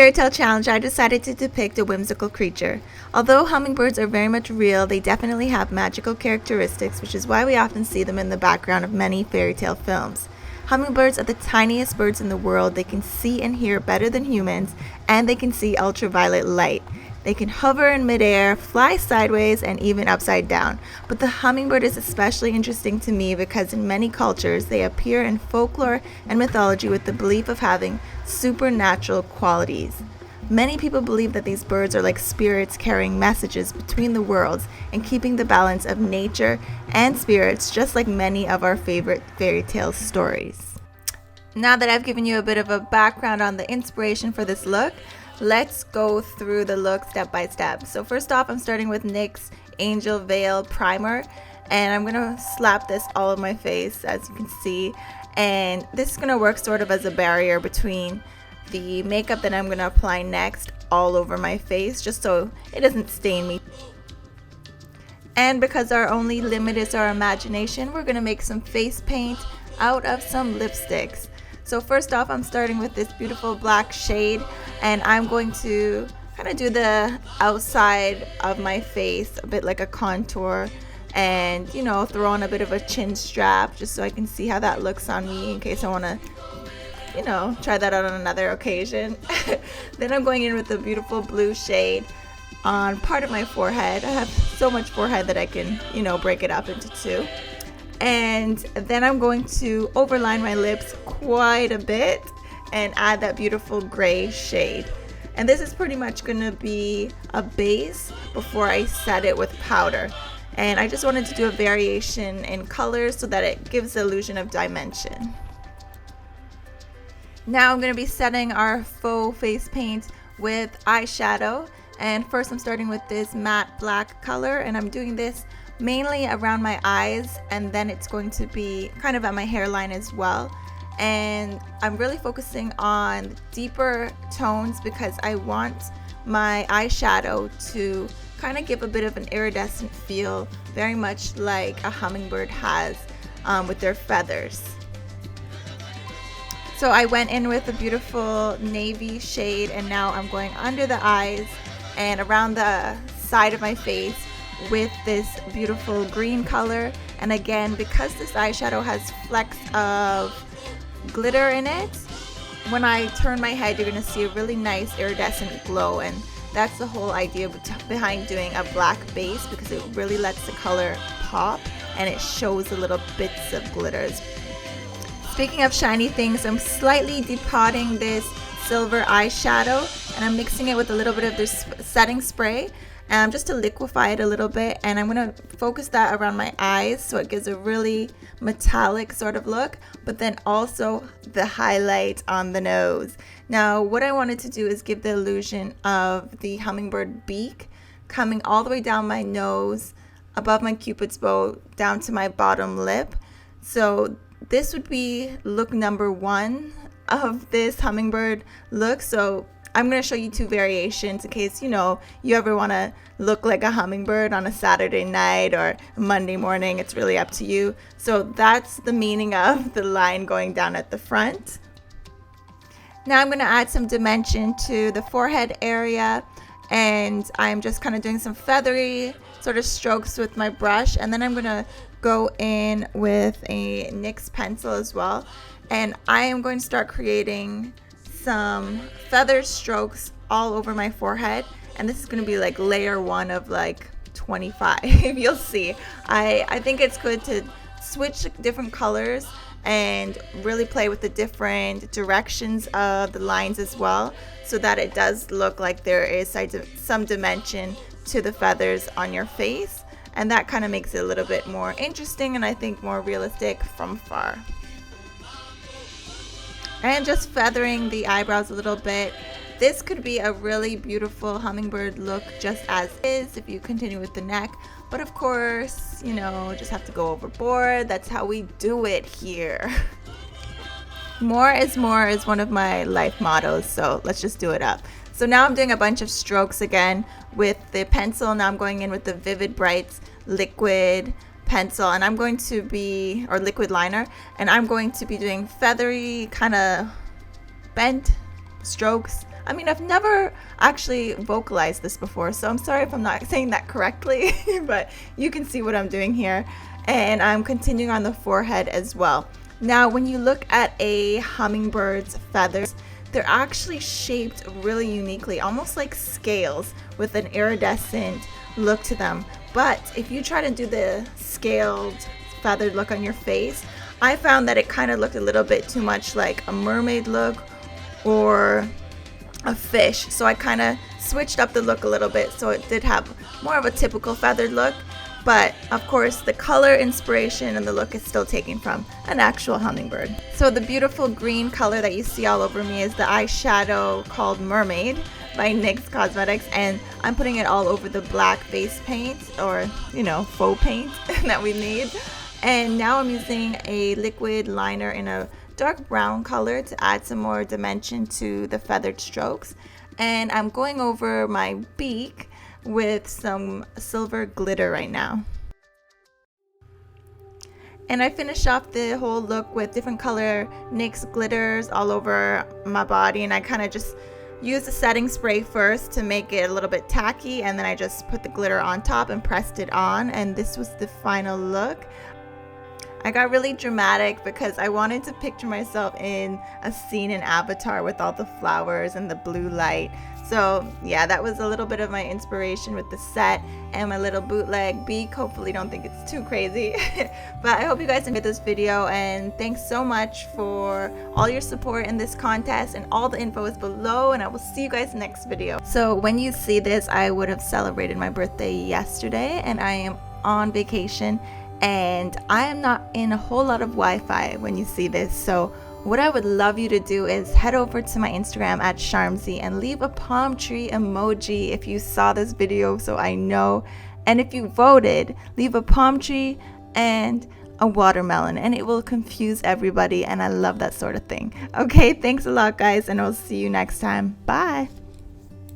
Fairytale challenge, I decided to depict a whimsical creature. Although hummingbirds are very much real, they definitely have magical characteristics, which is why we often see them in the background of many fairytale films. Hummingbirds are the tiniest birds in the world. They can see and hear better than humans, and they can see ultraviolet light. They can hover in midair, fly sideways, and even upside down. But the hummingbird is especially interesting to me because in many cultures, they appear in folklore and mythology with the belief of having supernatural qualities. Many people believe that these birds are like spirits carrying messages between the worlds and keeping the balance of nature and spirits, just like many of our favorite fairy tale stories. Now that I've given you a bit of a background on the inspiration for this look, let's go through the look step by step. So first off, I'm starting with NYX Angel Veil Primer, and I'm gonna slap this all over my face, as you can see, and this is gonna work sort of as a barrier between the makeup that I'm gonna apply next all over my face, just so it doesn't stain me. And because our only limit is our imagination, we're gonna make some face paint out of some lipsticks. So first off, I'm starting with this beautiful black shade, and I'm going to kind of do the outside of my face, a bit like a contour, and throw on a bit of a chin strap just so I can see how that looks on me in case I want to try that out on another occasion. Then I'm going in with a beautiful blue shade on part of my forehead. I have so much forehead that I can break it up into two. And then I'm going to overline my lips quite a bit and add that beautiful gray shade. And this is pretty much going to be a base before I set it with powder. And I just wanted to do a variation in colors so that it gives the illusion of dimension. Now I'm going to be setting our faux face paint with eyeshadow. And first I'm starting with this matte black color, and I'm doing this mainly around my eyes, and then it's going to be kind of at my hairline as well. And I'm really focusing on deeper tones because I want my eyeshadow to kind of give a bit of an iridescent feel, very much like a hummingbird has with their feathers. So I went in with a beautiful navy shade, and now I'm going under the eyes and around the side of my face with this beautiful green color. And again, because this eyeshadow has flecks of glitter in it, when I turn my head you're going to see a really nice iridescent glow, and that's the whole idea behind doing a black base, because it really lets the color pop and it shows the little bits of glitters. Speaking of shiny things, I'm slightly depotting this silver eyeshadow, and I'm mixing it with a little bit of this setting spray just to liquefy it a little bit, and I'm going to focus that around my eyes so it gives a really metallic sort of look, but then also the highlight on the nose. Now what I wanted to do is give the illusion of the hummingbird beak coming all the way down my nose, above my cupid's bow, down to my bottom lip. So this would be look number one of this hummingbird look. So I'm going to show you two variations in case you ever want to look like a hummingbird on a Saturday night or Monday morning. It's really up to you. So that's the meaning of the line going down at the front. Now I'm going to add some dimension to the forehead area, and I'm just kind of doing some feathery sort of strokes with my brush, and then I'm going to go in with a NYX pencil as well, and I am going to start creating some feather strokes all over my forehead, and this is going to be like layer one of like 25. You'll see. I think it's good to switch different colors and really play with the different directions of the lines as well, so that it does look like there is some dimension to the feathers on your face, and that kind of makes it a little bit more interesting and I think more realistic from far. And just feathering the eyebrows a little bit. This could be a really beautiful hummingbird look just as is if you continue with the neck, but of course, just have to go overboard. That's how we do it here. More is one one of my life mottos, so let's just do it up. So now I'm doing a bunch of strokes again with the pencil. Now I'm going in with the Vivid Brights liquid pencil, and I'm going to be, or liquid liner, and I'm going to be doing feathery kind of bent strokes I mean, I've never actually vocalized this before, so I'm sorry if I'm not saying that correctly, but you can see what I'm doing here. And I'm continuing on the forehead as well. Now, when you look at a hummingbird's feathers, they're actually shaped really uniquely, almost like scales with an iridescent look to them. But if you try to do the scaled feathered look on your face, I found that it kind of looked a little bit too much like a mermaid look or a fish. So I kind of switched up the look a little bit so it did have more of a typical feathered look. But of course the color inspiration and the look is still taken from an actual hummingbird. So the beautiful green color that you see all over me is the eyeshadow called Mermaid by NYX Cosmetics, and I'm putting it all over the black face paint, or you know, faux paint that we made. And now I'm using a liquid liner in a dark brown color to add some more dimension to the feathered strokes. And I'm going over my beak with some silver glitter right now. And I finish off the whole look with different color NYX glitters all over my body, and I kind of just use the setting spray first to make it a little bit tacky, and then I just put the glitter on top and pressed it on, and this was the final look. I got really dramatic because I wanted to picture myself in a scene in Avatar with all the flowers and the blue light. So yeah, that was a little bit of my inspiration with the set and my little bootleg beak. Hopefully don't think it's too crazy. But I hope you guys enjoyed this video, and thanks so much for all your support in this contest, and all the info is below, and I will see you guys next video. So when you see this, I would have celebrated my birthday yesterday, and I am on vacation, and I am not in a whole lot of Wi-Fi when you see this. So what I would love you to do is head over to my Instagram at Sharmzy and leave a palm tree emoji if you saw this video, so I know. And if you voted, leave a palm tree and a watermelon, and it will confuse everybody, and I love that sort of thing. Okay, thanks a lot guys, and I'll see you next time. Bye.